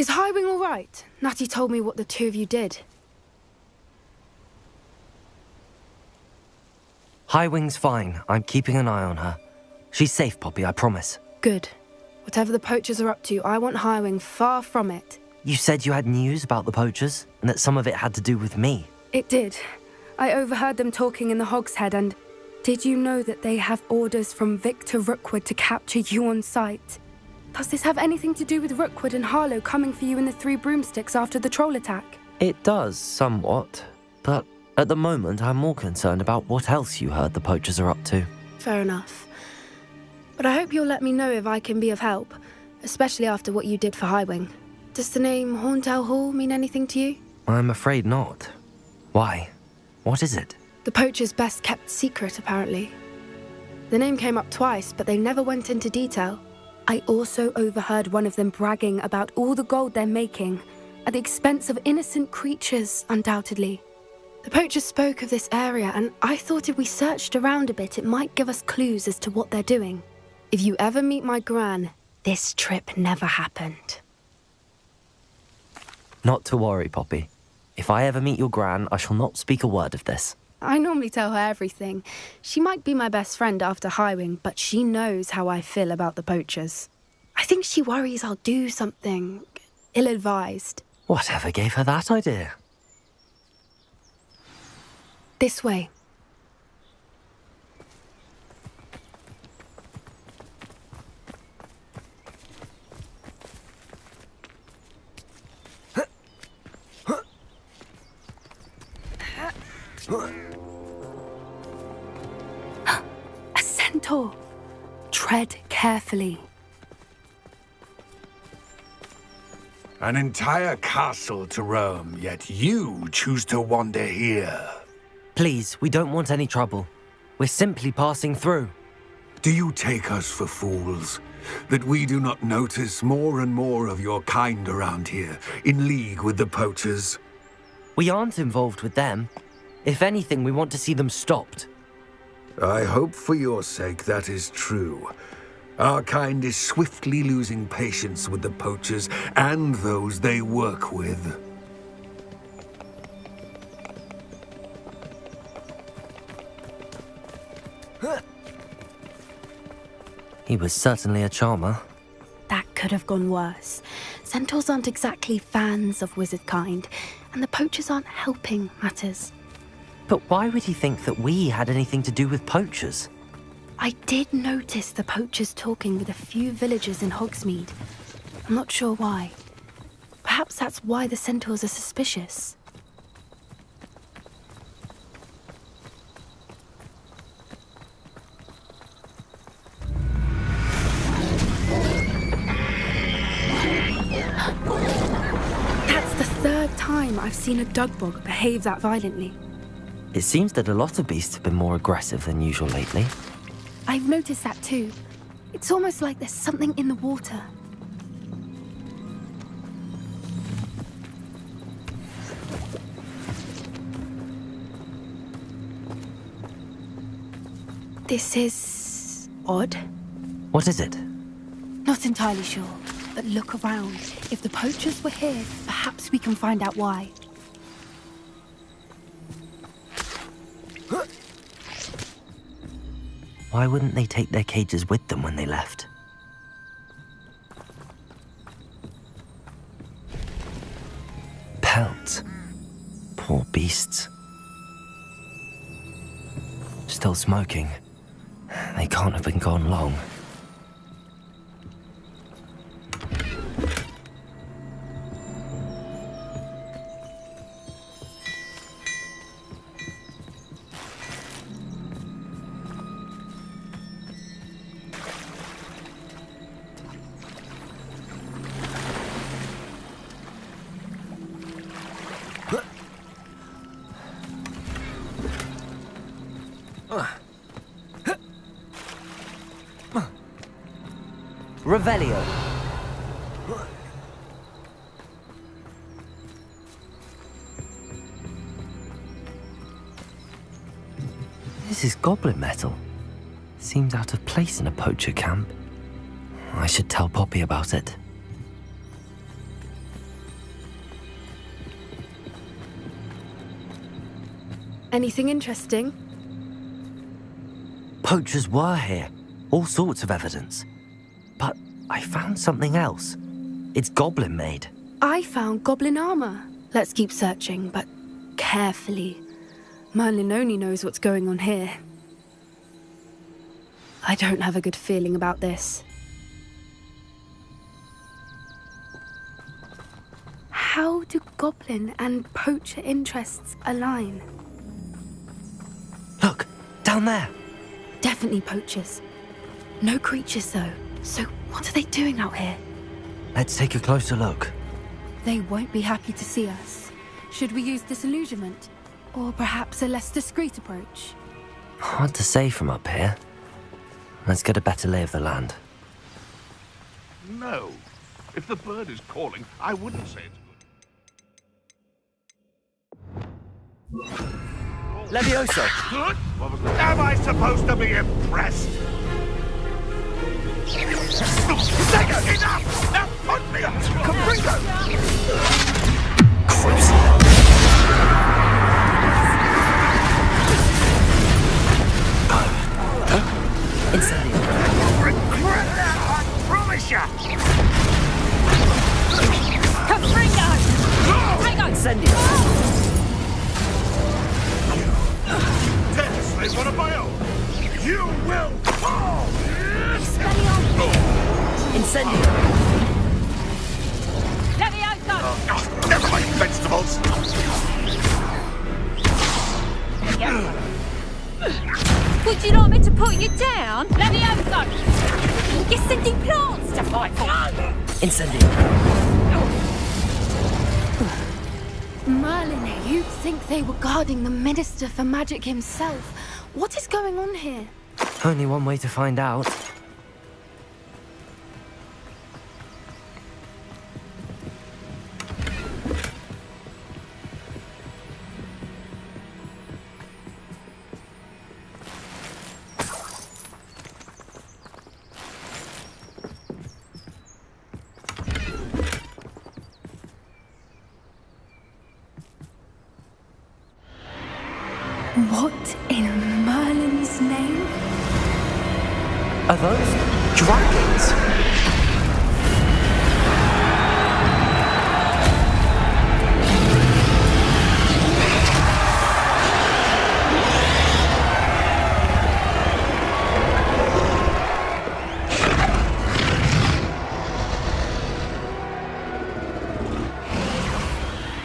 Is Highwing all right? Natty told me what the two of you did. Highwing's fine. I'm keeping an eye on her. She's safe, Poppy, I promise. Good. Whatever the poachers are up to, I want Highwing far from it. You said you had news about the poachers, and that some of it had to do with me. It did. I overheard them talking in the Hogshead, and did you know that they have orders from Victor Rookwood to capture you on sight? Does this have anything to do with Rookwood and Harlow coming for you in the Three Broomsticks after the troll attack? It does, somewhat. But at the moment, I'm more concerned about what else you heard the poachers are up to. Fair enough. But I hope you'll let me know if I can be of help, especially after what you did for Highwing. Does the name Horntail Hall mean anything to you? I'm afraid not. Why? What is it? The poachers' best kept secret, apparently. The name came up twice, but they never went into detail. I also overheard one of them bragging about all the gold they're making, at the expense of innocent creatures, undoubtedly. The poachers spoke of this area, and I thought if we searched around a bit, it might give us clues as to what they're doing. If you ever meet my gran, this trip never happened. Not to worry, Poppy. If I ever meet your gran, I shall not speak a word of this. I normally tell her everything. She might be my best friend after Highwing, but she knows how I feel about the poachers. I think she worries I'll do something ill-advised. Whatever gave her that idea? This way. A centaur. Tread carefully. An entire castle to roam, yet you choose to wander here. Please, we don't want any trouble. We're simply passing through. Do you take us for fools? That we do not notice more and more of your kind around here, in league with the poachers? We aren't involved with them. If anything, we want to see them stopped. I hope for your sake that is true. Our kind is swiftly losing patience with the poachers and those they work with. He was certainly a charmer. That could have gone worse. Centaurs aren't exactly fans of wizard kind, and the poachers aren't helping matters. But why would he think that we had anything to do with poachers? I did notice the poachers talking with a few villagers in Hogsmeade. I'm not sure why. Perhaps that's why the centaurs are suspicious. That's the third time I've seen a dugbog behave that violently. It seems that a lot of beasts have been more aggressive than usual lately. I've noticed that too. It's almost like there's something in the water. This is odd. What is it? Not entirely sure, but look around. If the poachers were here, perhaps we can find out why. Why wouldn't they take their cages with them when they left? Pelts. Poor beasts. Still smoking. They can't have been gone long. Revelio. This is goblin metal. Seems out of place in a poacher camp. I should tell Poppy about it. Anything interesting? Poachers were here. All sorts of evidence. But I found something else. It's goblin made. I found goblin armor. Let's keep searching, but carefully. Merlin only knows what's going on here. I don't have a good feeling about this. How do goblin and poacher interests align? Look, down there. Definitely poachers. No creatures, though. So what are they doing out here? Let's take a closer look. They won't be happy to see us. Should we use disillusionment? Or perhaps a less discreet approach? Hard to say from up here. Let's get a better lay of the land. No. If the bird is calling, I wouldn't say it's good. Levioso! Good? Am I supposed to be impressed? Sega, enough! Now put me up! Caprino! Incendio. You'll regret that, I promise you! Caprino! Hang on! Incendio. Technically one of my own! You will fall! Incendio. Levioso! Oh, never mind vegetables! Would you like me to put you down? Levioso! You're sending plants to fight for! Incendio. Merlin, you'd think they were guarding the Minister for Magic himself. What is going on here? Only one way to find out. What in Merlin's name? Are those dragons?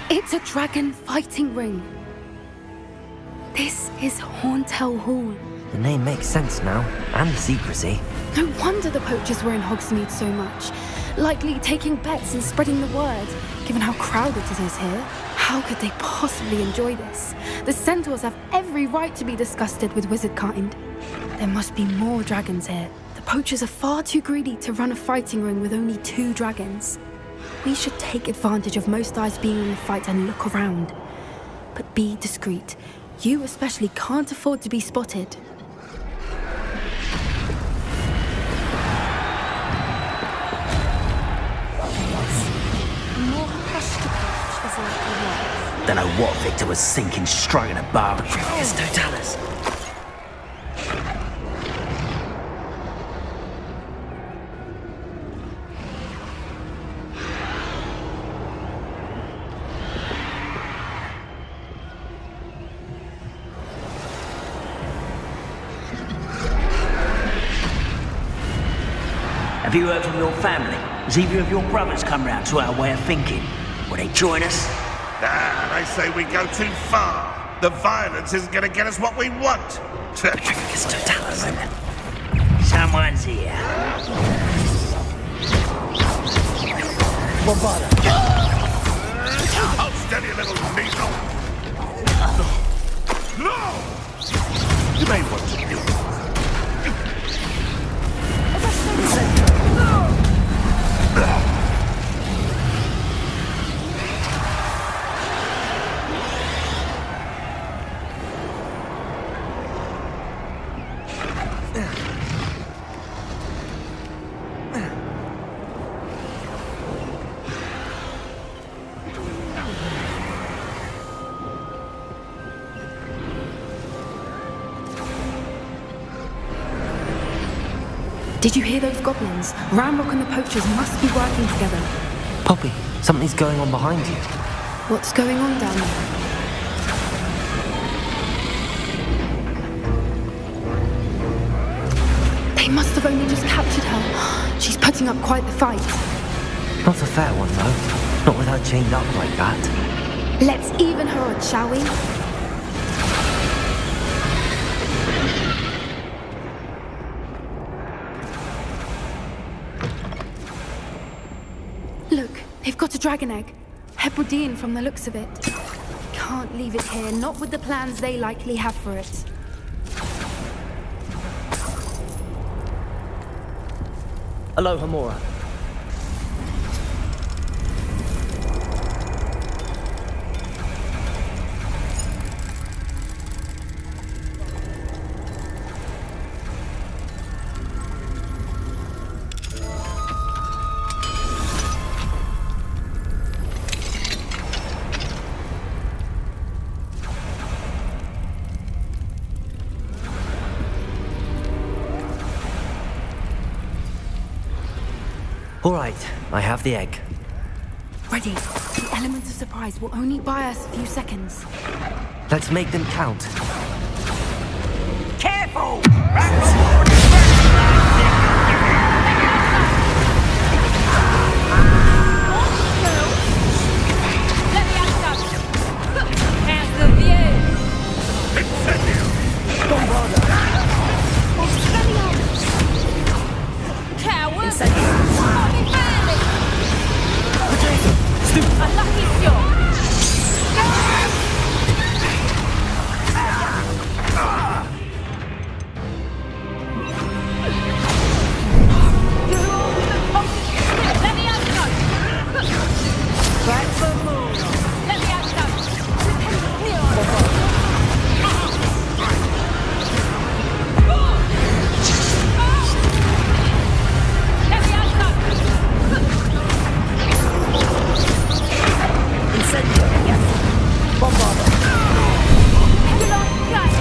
It's a dragon fighting ring. This is Hauntel Hall. The name makes sense now, and the secrecy. No wonder the poachers were in Hogsmeade so much. Likely taking bets and spreading the word, given how crowded it is here. How could they possibly enjoy this? The centaurs have every right to be disgusted with wizard kind. There must be more dragons here. The poachers are far too greedy to run a fighting ring with only 2 dragons. We should take advantage of most eyes being in the fight and look around. But be discreet. You especially can't afford to be spotted. Don't know what Victor was thinking, striking a bargain. It's Totalis. Have you heard from your family? Has either of your brothers come round to our way of thinking? Will they join us? Ah, they say we go too far. The violence isn't going to get us what we want. It's Totalis. Someone's here. Hold steady, little weasel. No! You may want to do. Did you hear those goblins? Ramrock and the poachers must be working together. Poppy, something's going on behind you. What's going on down there? They must have only just captured her. She's putting up quite the fight. Not a fair one, though. Not with her chained up like that. Let's even her odds, shall we? Look, they've got a dragon egg. Hebridean from the looks of it. Can't leave it here, not with the plans they likely have for it. Aloha, Mora. All right, I have the egg. Ready. The element of surprise will only buy us a few seconds. Let's make them count. Careful! Let me out some. How's the view? Cowards! Bobby Bailey! A lucky shot! Let me out some! Right for more! Let me out some! Let me out some! Incendio, yes. Bombarda. You like guys!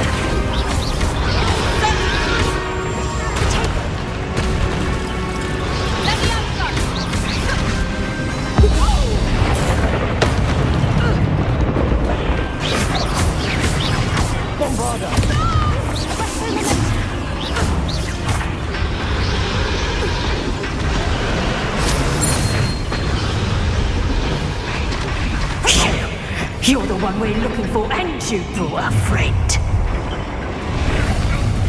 Let me out some! Bombarda. You're the one we're looking for, and you brought a friend.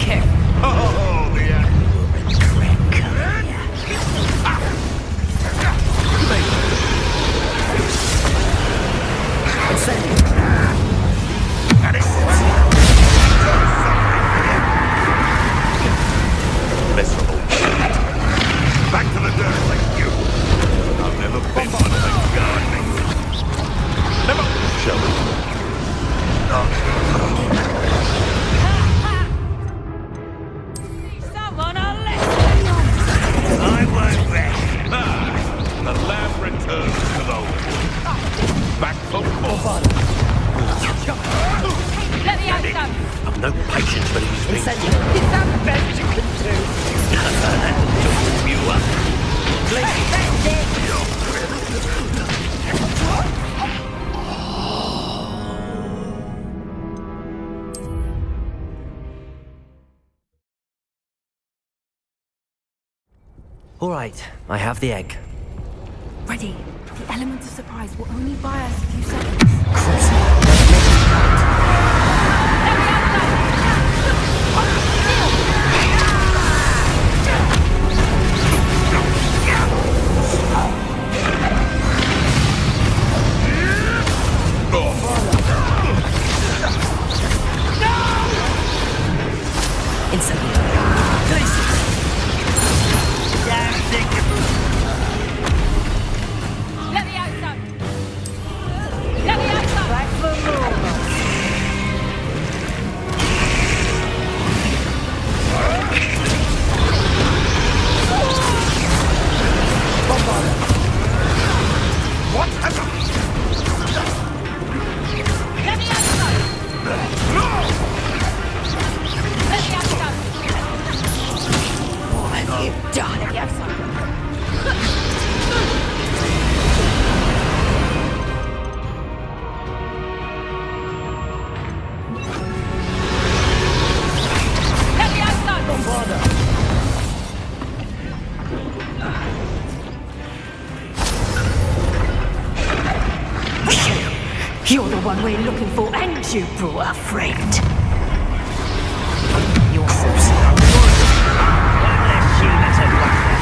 Careful. Oh, the miserable. Back to the dirt, like you. I've never been one of the gardening. Never. Shall we? Someone a lesson! I won't rest. The lamb returns to the wood. Back for more. Let me out some! I've no patience for these things. Incendio. Is that the best you can do? That'll warm you up. All right, I have the egg. Ready. The element of surprise will only buy us a few seconds. Incendio. Let me out some! Let me out some! Back for more. You're the one we're looking for, and you brought a friend. You're so slow. One less human to wonder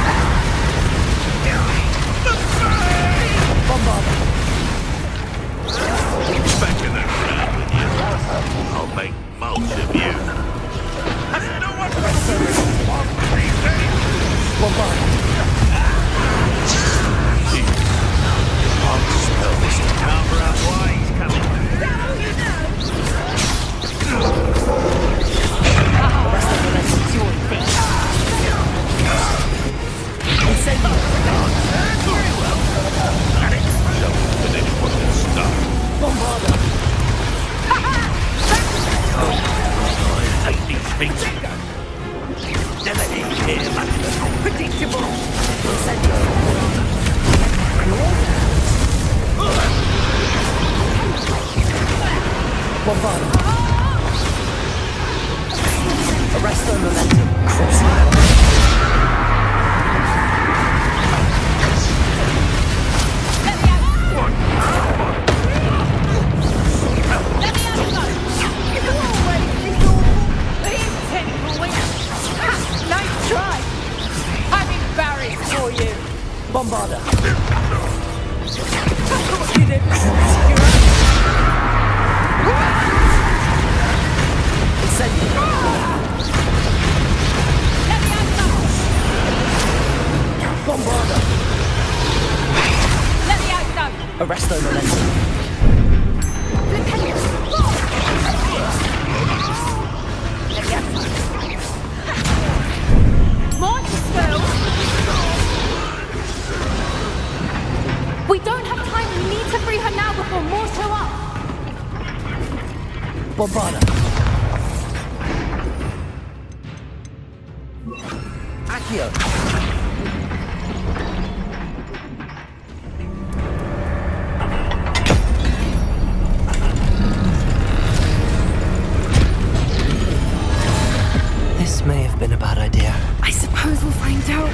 about. Back in that crowd with you. I'll make mulch of you. Has no one these days? I'll spell this to cover up why he's coming. Very well. Alex, don't finish what you start. I hate these things. Never did hear much. Predictable. Arrest the momentum. Nice try. I'm embarrassed for you. Bombarder. You didn't. Bombarder. Let me out now. Arresto momentum. More to spill. We don't have time. We need to free her now before more show up. Bombarder. Accio. This may have been a bad idea. I suppose we'll find out.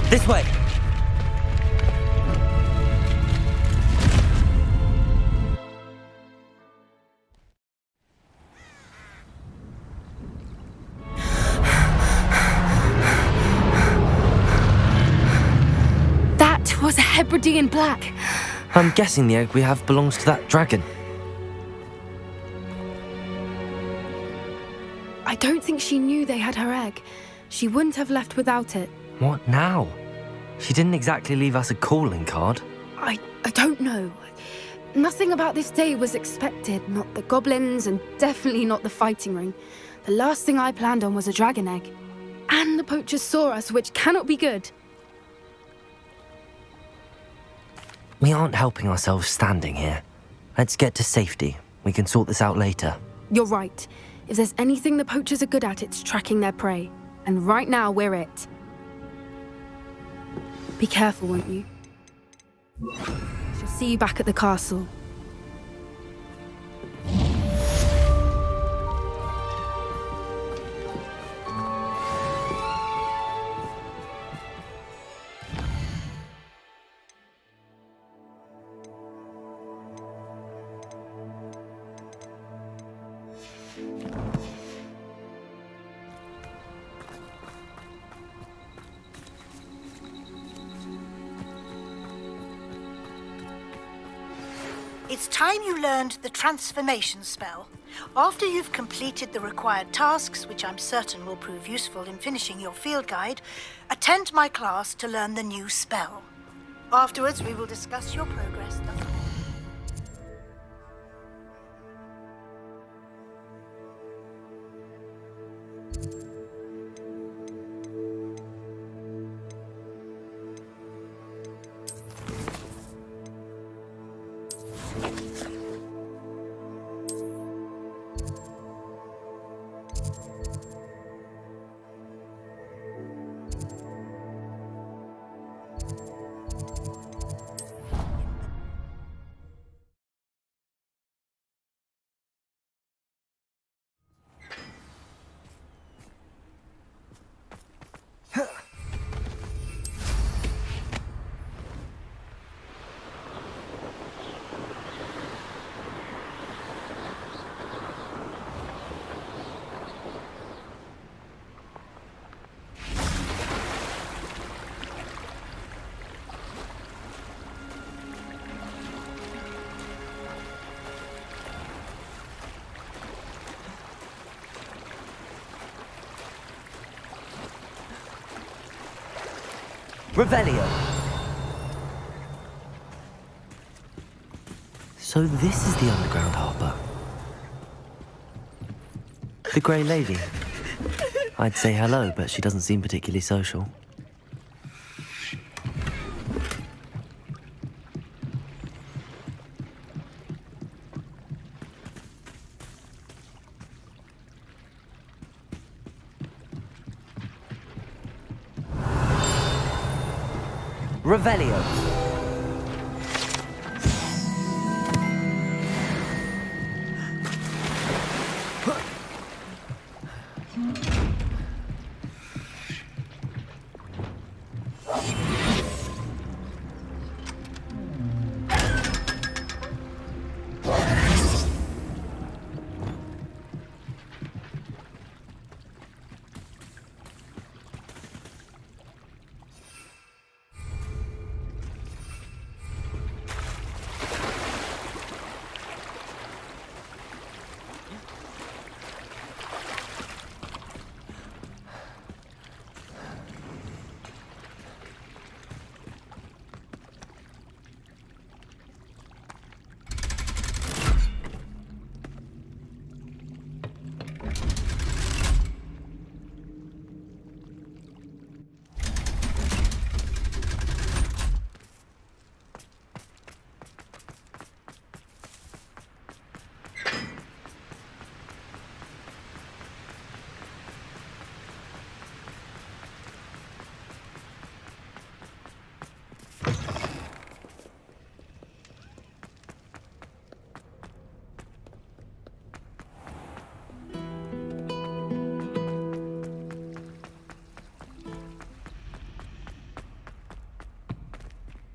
This way! That was a Hebridean black. I'm guessing the egg we have belongs to that dragon. I don't think she knew they had her egg. She wouldn't have left without it. What now? She didn't exactly leave us a calling card. I don't know. Nothing about this day was expected. Not the goblins, and definitely not the fighting ring. The last thing I planned on was a dragon egg. And the poachers saw us, which cannot be good. We aren't helping ourselves standing here. Let's get to safety. We can sort this out later. You're right. If there's anything the poachers are good at, it's tracking their prey. And right now, we're it. Be careful, won't you? Shall see you back at the castle. It's time you learned the transformation spell. After you've completed the required tasks, which I'm certain will prove useful in finishing your field guide, attend my class to learn the new spell. Afterwards, we will discuss your progress thus far. Revelio. So this is the underground harbour. The Grey Lady. I'd say hello, but she doesn't seem particularly social. Revelio.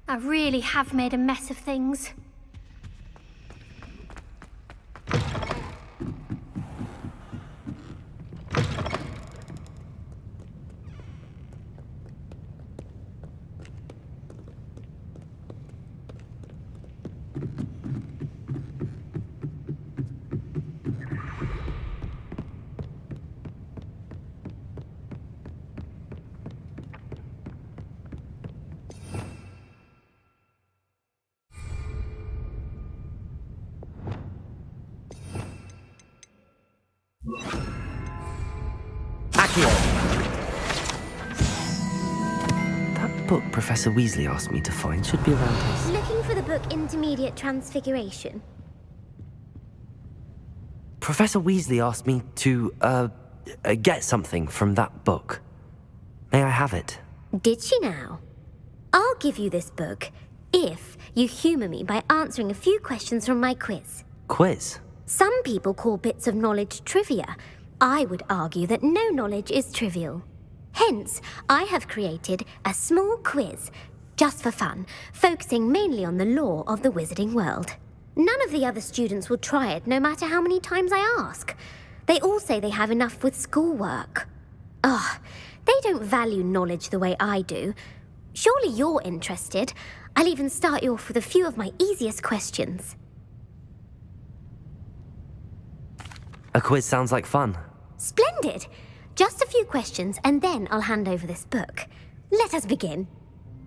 I really have made a mess of things. That book Professor Weasley asked me to find should be around here. Looking for the book Intermediate Transfiguration. Professor Weasley asked me to, get something from that book. May I have it? Did she now? I'll give you this book if you humour me by answering a few questions from my quiz. Quiz? Some people call bits of knowledge trivia. I would argue that no knowledge is trivial. Hence, I have created a small quiz, just for fun, focusing mainly on the lore of the wizarding world. None of the other students will try it, no matter how many times I ask. They all say they have enough with schoolwork. Ugh, they don't value knowledge the way I do. Surely you're interested. I'll even start you off with a few of my easiest questions. A quiz sounds like fun. Splendid! Just a few questions and then I'll hand over this book. Let us begin.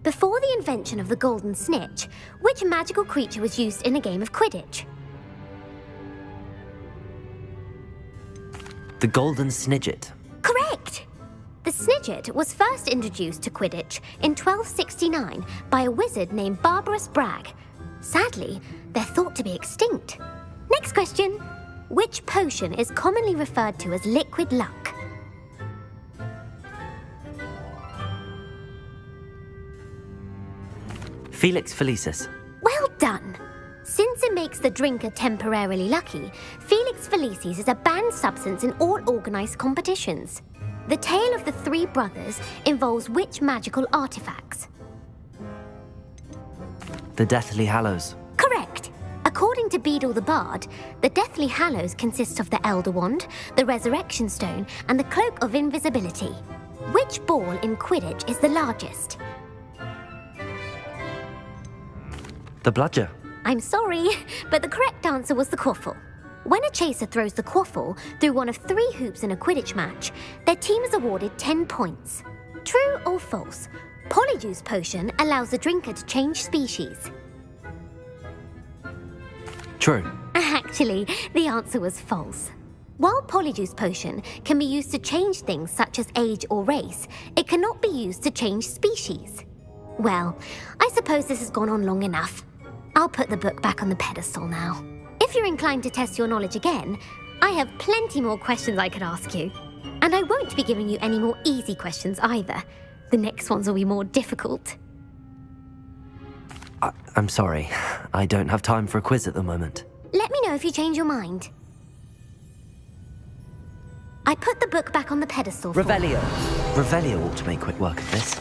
Before the invention of the golden snitch, which magical creature was used in a game of Quidditch? The Golden Snidget. Correct! The Snidget was first introduced to Quidditch in 1269 by a wizard named Barbarous Bragg. Sadly, they're thought to be extinct. Next question. Which potion is commonly referred to as liquid luck? Felix Felicis. Well done! Since it makes the drinker temporarily lucky, Felix Felicis is a banned substance in all organised competitions. The tale of the three brothers involves which magical artifacts? The Deathly Hallows. Correct! According to Beadle the Bard, the Deathly Hallows consists of the Elder Wand, the Resurrection Stone, and the Cloak of Invisibility. Which ball in Quidditch is the largest? The Bludger. I'm sorry, but the correct answer was the quaffle. When a chaser throws the quaffle through one of 3 hoops in a Quidditch match, their team is awarded 10 points. True or false? Polyjuice potion allows the drinker to change species. True. Actually, the answer was false. While Polyjuice potion can be used to change things such as age or race, it cannot be used to change species. Well, I suppose this has gone on long enough. I'll put the book back on the pedestal now. If you're inclined to test your knowledge again, I have plenty more questions I could ask you. And I won't be giving you any more easy questions either. The next ones will be more difficult. I'm sorry. I don't have time for a quiz at the moment. Let me know if you change your mind. I put the book back on the pedestal for... Revelio. Revelio ought to make quick work of this.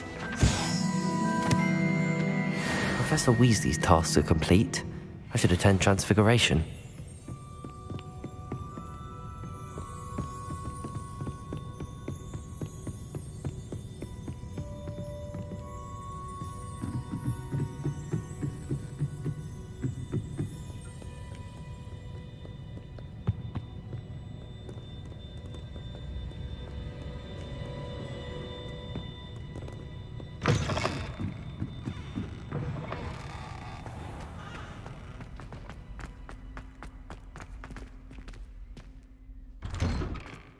Professor Weasley's tasks are complete. I should attend Transfiguration.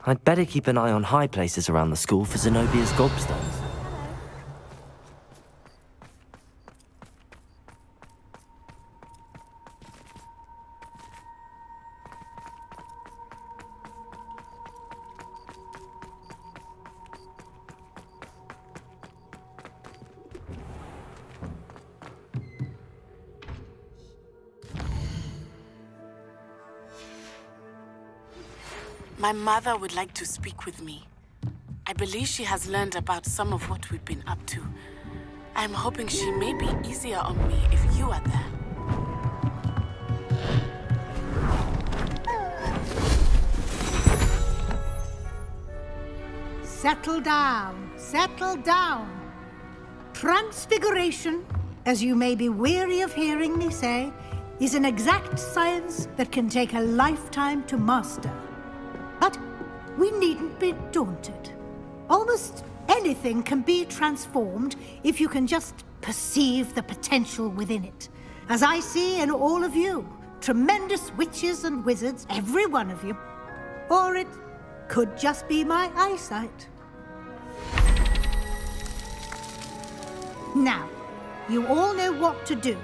I'd better keep an eye on high places around the school for Zenobia's gobstones. My mother would like to speak with me. I believe she has learned about some of what we've been up to. I'm hoping she may be easier on me if you are there. Settle down, settle down. Transfiguration, as you may be weary of hearing me say, is an exact science that can take a lifetime to master. But we needn't be daunted. Almost anything can be transformed if you can just perceive the potential within it. As I see in all of you, tremendous witches and wizards, every one of you. Or it could just be my eyesight. Now, you all know what to do.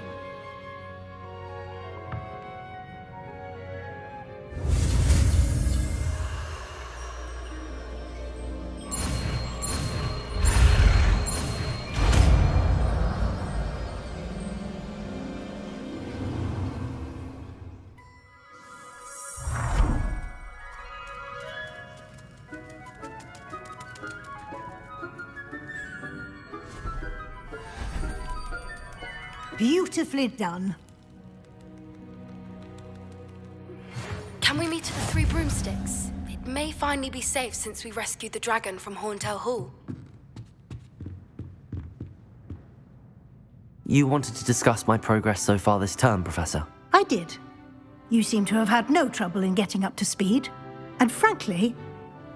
Beautifully done. Can we meet at the Three Broomsticks? It may finally be safe since we rescued the dragon from Horntail Hall. You wanted to discuss my progress so far this term, Professor? I did. You seem to have had no trouble in getting up to speed. and frankly,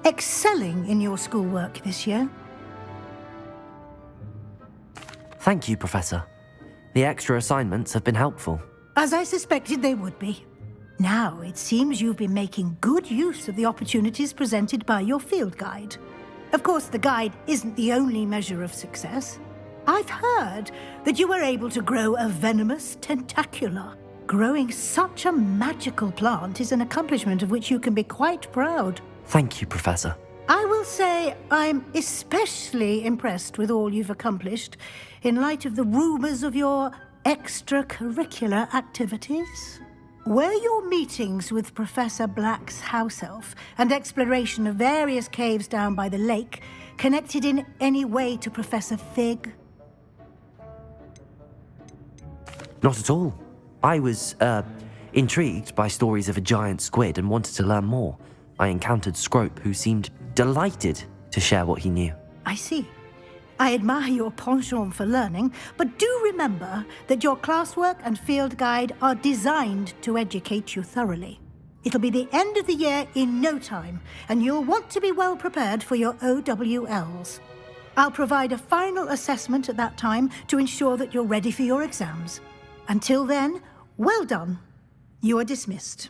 excelling in your schoolwork this year. Thank you, Professor. The extra assignments have been helpful. As I suspected they would be. Now, it seems you've been making good use of the opportunities presented by your field guide. Of course, the guide isn't the only measure of success. I've heard that you were able to grow a venomous tentacula. Growing such a magical plant is an accomplishment of which you can be quite proud. Thank you, Professor. I will say I'm especially impressed with all you've accomplished in light of the rumors of your extracurricular activities. Were your meetings with Professor Black's house elf and exploration of various caves down by the lake connected in any way to Professor Fig? Not at all. I was, intrigued by stories of a giant squid and wanted to learn more. I encountered Scrope, who seemed delighted to share what he knew. I see. I admire your penchant for learning, but do remember that your classwork and field guide are designed to educate you thoroughly. It'll be the end of the year in no time, and you'll want to be well prepared for your OWLs. I'll provide a final assessment at that time to ensure that you're ready for your exams. Until then, well done. You are dismissed.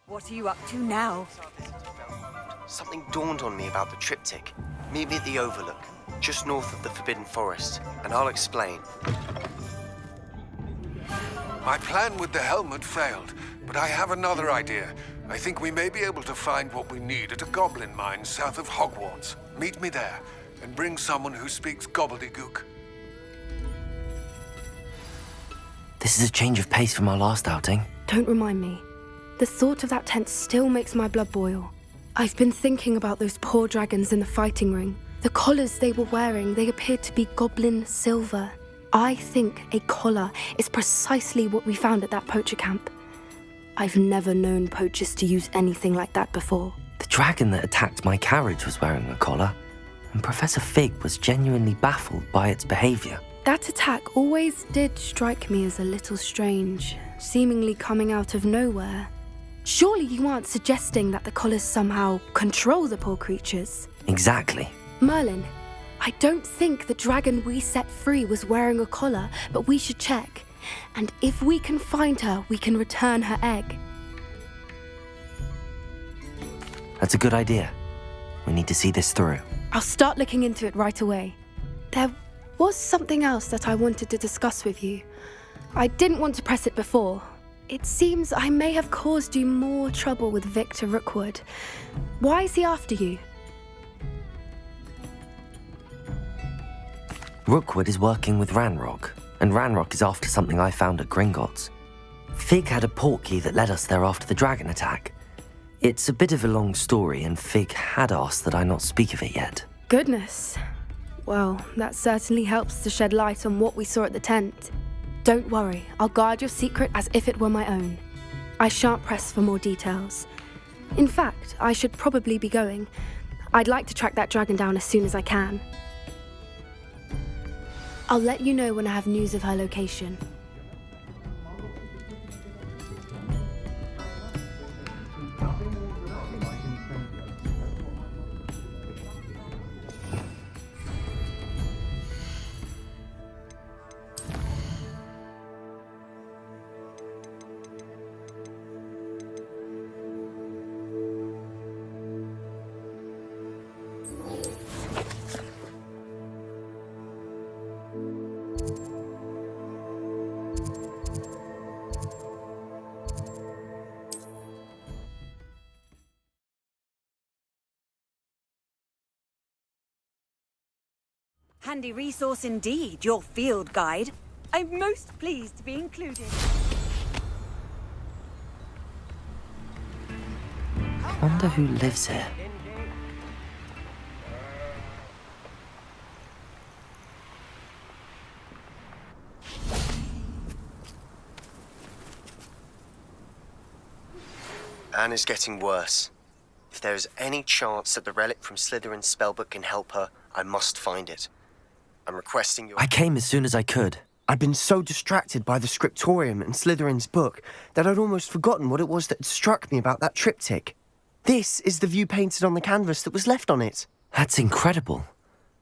What are you up to now? Something dawned on me about the triptych. Meet me at the Overlook, just north of the Forbidden Forest, and I'll explain. My plan with the helmet failed, but I have another idea. I think we may be able to find what we need at a goblin mine south of Hogwarts. Meet me there, and bring someone who speaks gobbledygook. This is a change of pace from our last outing. Don't remind me. The thought of that tent still makes my blood boil. I've been thinking about those poor dragons in the fighting ring. The collars they were wearing, they appeared to be goblin silver. I think a collar is precisely what we found at that poacher camp. I've never known poachers to use anything like that before. The dragon that attacked my carriage was wearing a collar, and Professor Fig was genuinely baffled by its behavior. That attack always did strike me as a little strange, seemingly coming out of nowhere. Surely you aren't suggesting that the collars somehow control the poor creatures? Exactly. Merlin, I don't think the dragon we set free was wearing a collar, but we should check. And if we can find her, we can return her egg. That's a good idea. We need to see this through. I'll start looking into it right away. There was something else that I wanted to discuss with you. I didn't want to press it before. It seems I may have caused you more trouble with Victor Rookwood. Why is he after you? Rookwood is working with Ranrock, and Ranrock is after something I found at Gringotts. Fig had a portkey that led us there after the dragon attack. It's a bit of a long story, and Fig had asked that I not speak of it yet. Goodness. Well, that certainly helps to shed light on what we saw at the tent. Don't worry, I'll guard your secret as if it were my own. I shan't press for more details. In fact, I should probably be going. I'd like to track that dragon down as soon as I can. I'll let you know when I have news of her location. Handy resource indeed, your field guide. I'm most pleased to be included. Wonder who lives here. Anne is getting worse. If there is any chance that the relic from Slytherin's spellbook can help her, I must find it. I'm requesting your... I came as soon as I could. I'd been so distracted by the scriptorium and Slytherin's book that I'd almost forgotten what it was that had struck me about that triptych. This is the view painted on the canvas that was left on it. That's incredible.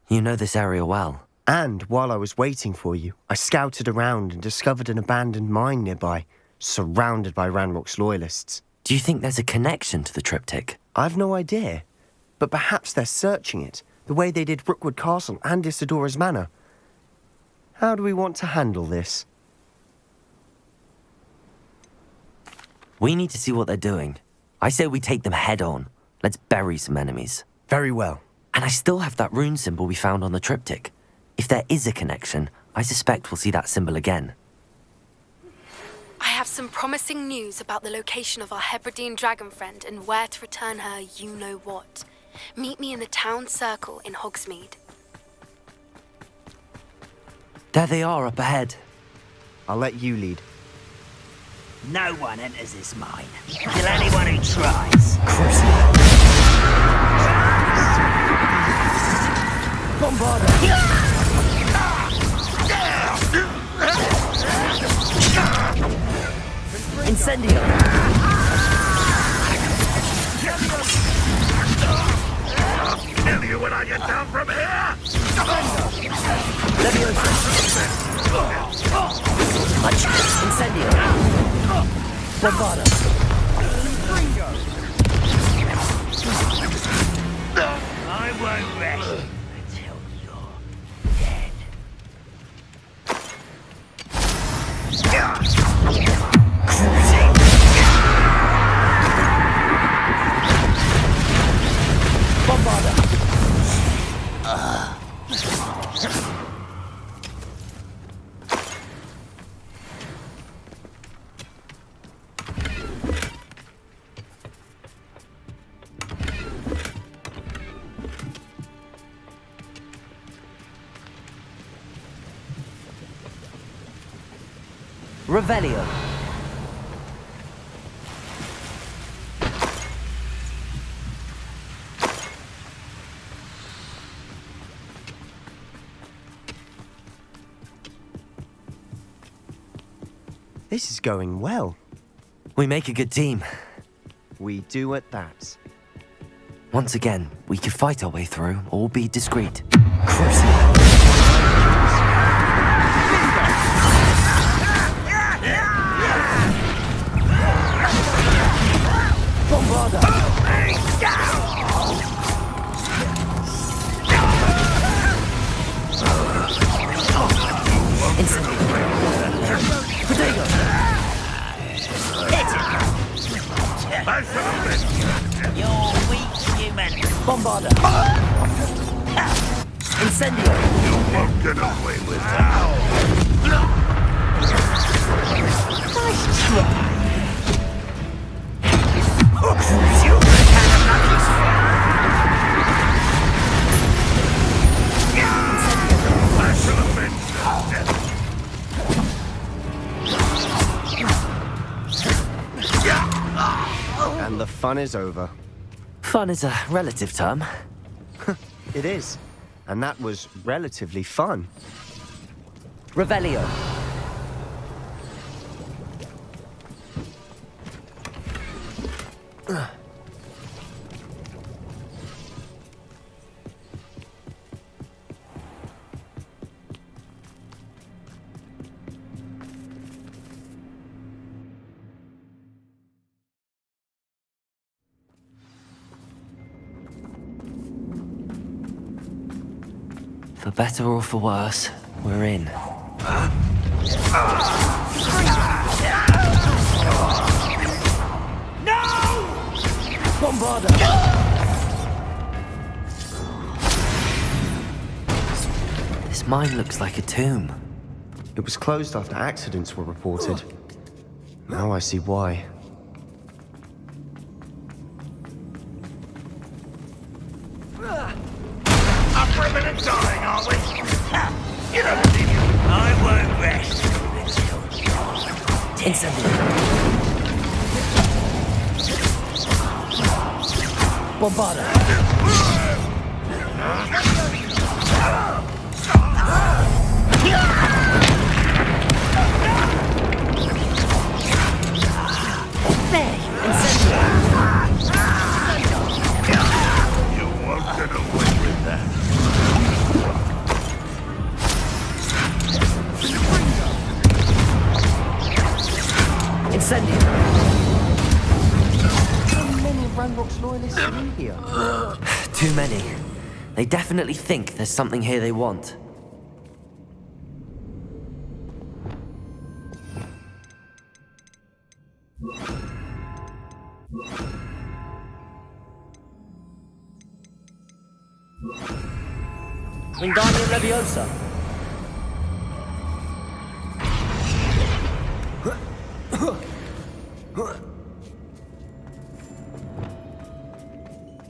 You know this area well. And while I was waiting for you, I scouted around and discovered an abandoned mine nearby, surrounded by Ranrock's loyalists. Do you think there's a connection to the triptych? I've no idea, but perhaps they're searching it, the way they did Rookwood Castle and Isidora's Manor. How do we want to handle this? We need to see what they're doing. I say we take them head on. Let's bury some enemies. Very well. And I still have that rune symbol we found on the triptych. If there is a connection, I suspect we'll see that symbol again. I have some promising news about the location of our Hebridean dragon friend and where to return her you-know-what. Meet me in the town circle in Hogsmeade. There they are up ahead. I'll let you lead. No one enters this mine. Kill anyone who tries. Incendio! Kill you when I get down from here! Punch! Incendio! Bombarda! I won't rest until you're dead. Bombarda! Revelio. This is going well. We make a good team. We do at that. Once again, we could fight our way through or be discreet. You're weak, human. Bombarda! Incendio! You won't get away with that. Nice try. Human had a lucky I shall avenge their death. And the fun is over. Fun is a relative term. It is. And that was relatively fun. Revelio. For better or for worse, we're in. Bombarda! This mine looks like a tomb. It was closed after accidents were reported. Now I see why. Up for a minute dying, are we? You don't think I won't rest until Incendiary. Bombarda. You won't get away with that. Incendiary. How many Ranrock's loyalists are in here? Too many. They definitely think there's something here they want. Wingardium Leviosa.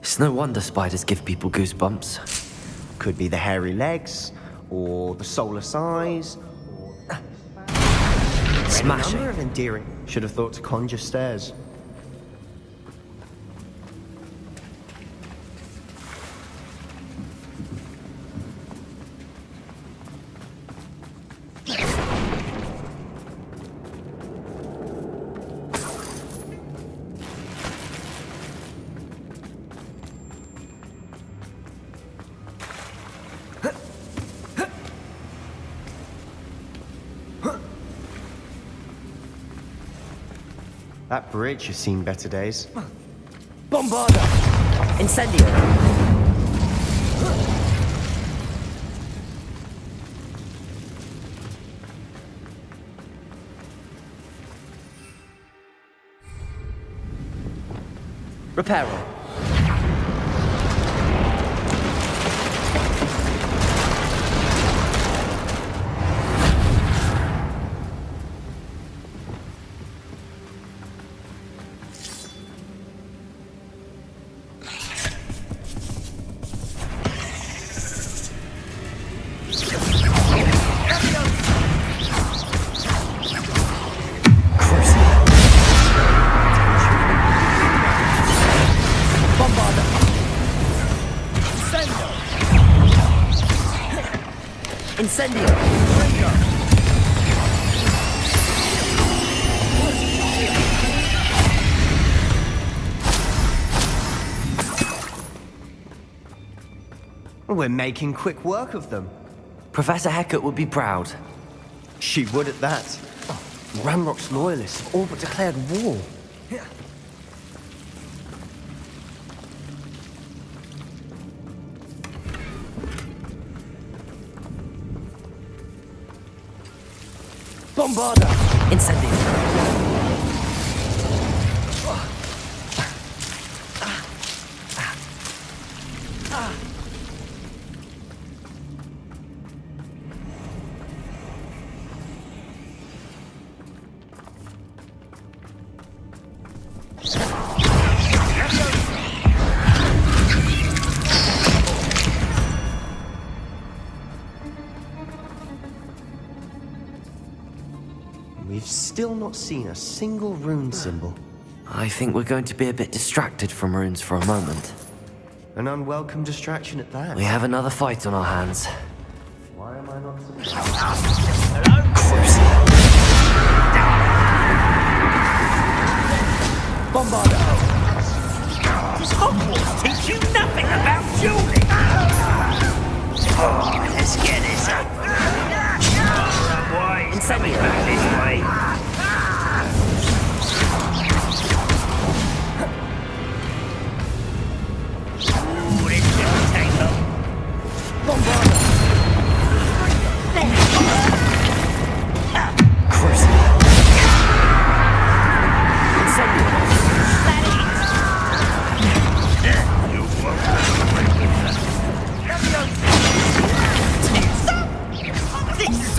It's no wonder spiders give people goosebumps. Could be the hairy legs, or the soulless eyes, or... Smashing. Any number of endearing. Should have thought to conjure stairs. That bridge has seen better days. Bombarda. Incendio. Reparo. Incendio! We're making quick work of them. Professor Hecat would be proud. She would at that. Ranrock's loyalists have all but declared war. Bombarda! Incendio! We've still not seen a single rune symbol. I think we're going to be a bit distracted from runes for a moment. An unwelcome distraction at that. We have another fight on our hands. Why am I not surprised? Bombarda! Does Hogwarts teach you nothing about dueling? Oh, let's get this up. Incendio! Back this way. Ooh, this should take up. Bombarda! You won't get away with that.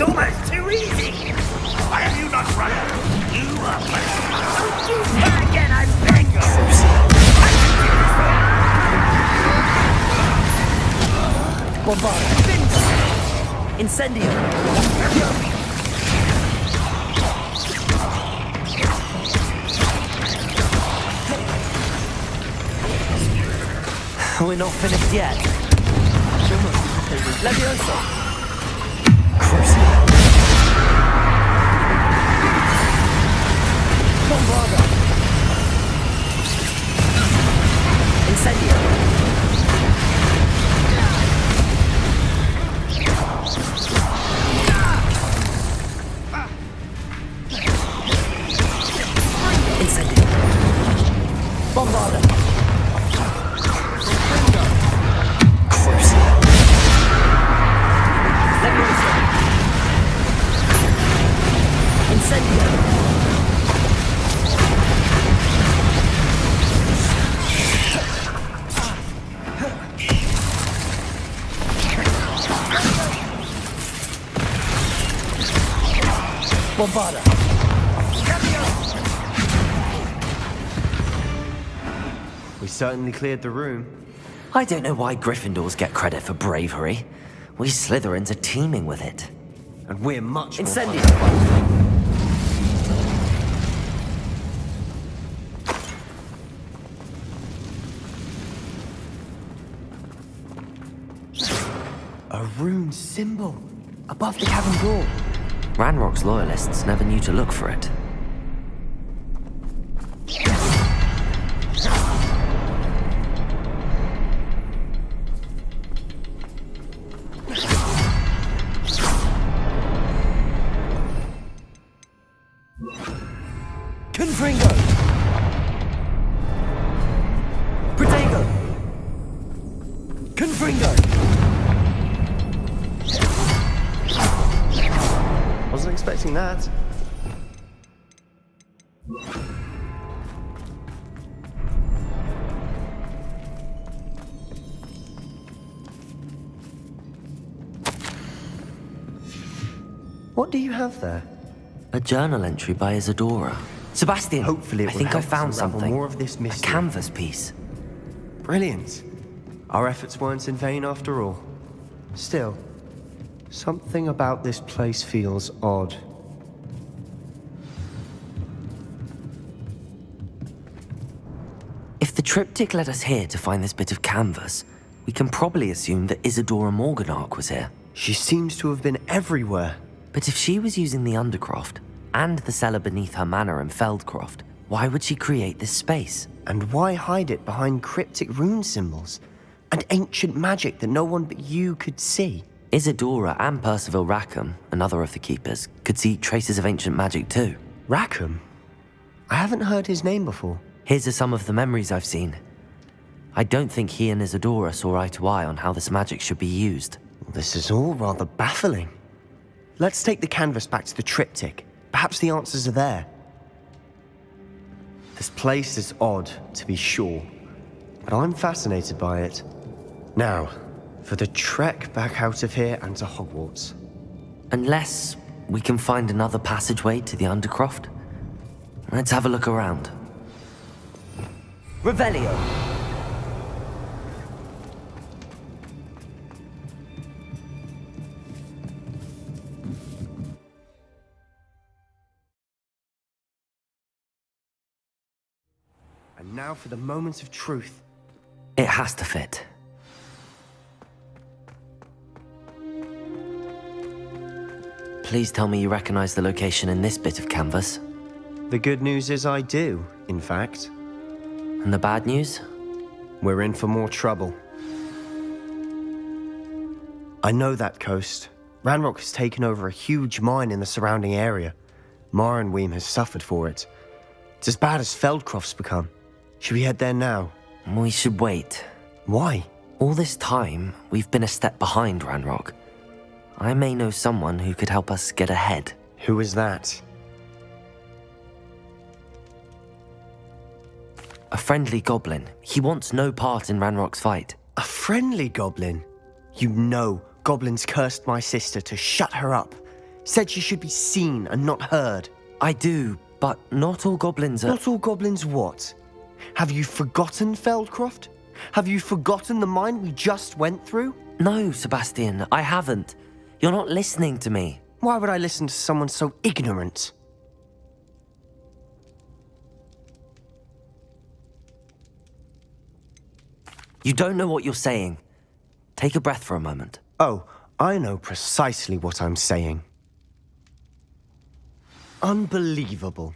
It's almost too easy. Why have you not run? You are punishing. Don't you try again, I beg you. Bombarda. Incendio. We're not finished yet. Levioso. Crucible. Bombarda. Incendio. Incendio. Bombarda. Crucible. Levioso. Incendio. Bombarda. We certainly cleared the room. I don't know why Gryffindors get credit for bravery. We Slytherins are teeming with it. And we're much more Incendio. A rune symbol above the cavern door. Ranrock's loyalists never knew to look for it. Confringo. Protego. Confringo. Wasn't expecting that. What do you have there? A journal entry by Isadora. Sebastian, Hopefully it I will think I help found us unravel something. more of this A mystery. canvas piece. Brilliant. Our efforts weren't in vain after all. Still, something about this place feels odd. If the triptych led us here to find this bit of canvas, we can probably assume that Isadora Morganach was here. She seems to have been everywhere. But if she was using the Undercroft and the cellar beneath her manor in Feldcroft, why would she create this space? And why hide it behind cryptic rune symbols and ancient magic that no one but you could see? Isadora and Percival Rackham, another of the keepers, could see traces of ancient magic too. Rackham? I haven't heard his name before. Here's are some of the memories I've seen. I don't think he and Isadora saw eye to eye on how this magic should be used. This is all rather baffling. Let's take the canvas back to the triptych. Perhaps the answers are there. This place is odd, to be sure, but I'm fascinated by it. Now, for the trek back out of here and to Hogwarts. Unless we can find another passageway to the Undercroft. Let's have a look around. Revelio. And now for the moment of truth. It has to fit. Please tell me you recognize the location in this bit of canvas. The good news is I do, in fact. And the bad news? We're in for more trouble. I know that coast. Ranrock has taken over a huge mine in the surrounding area. Marrenweem has suffered for it. It's as bad as Feldcroft's become. Should we head there now? We should wait. Why? All this time, we've been a step behind Ranrock. I may know someone who could help us get ahead. Who is that? A friendly goblin. He wants no part in Ranrock's fight. A friendly goblin? You know goblins cursed my sister to shut her up. Said she should be seen and not heard. I do, but not all goblins are... Not all goblins what? Have you forgotten Feldcroft? Have you forgotten the mine we just went through? No, Sebastian, I haven't. You're not listening to me. Why would I listen to someone so ignorant? You don't know what you're saying. Take a breath for a moment. Oh, I know precisely what I'm saying. Unbelievable.